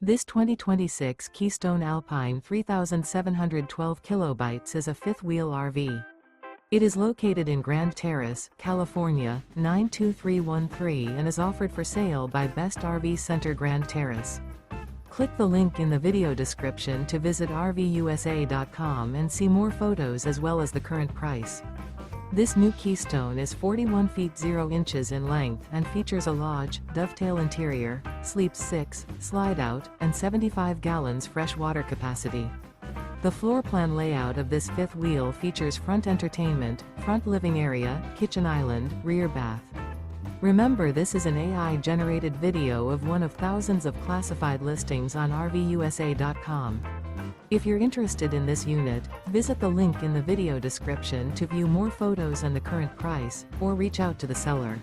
This 2026 Keystone Alpine 3,712 kilobytes is a fifth-wheel RV. It is located in Grand Terrace, California, 92313 and is offered for sale by Best RV Center Grand Terrace. Click the link in the video description to visit RVUSA.com and see more photos as well as the current price. This new Keystone is 41 feet 0 inches in length and features a lodge, dovetail interior, sleeps 6, slide-out, and 75 gallons fresh water capacity. The floor plan layout of this fifth wheel features front entertainment, front living area, kitchen island, rear bath. Remember, this is an AI-generated video of one of thousands of classified listings on RVUSA.com. If you're interested in this unit, visit the link in the video description to view more photos and the current price, or reach out to the seller.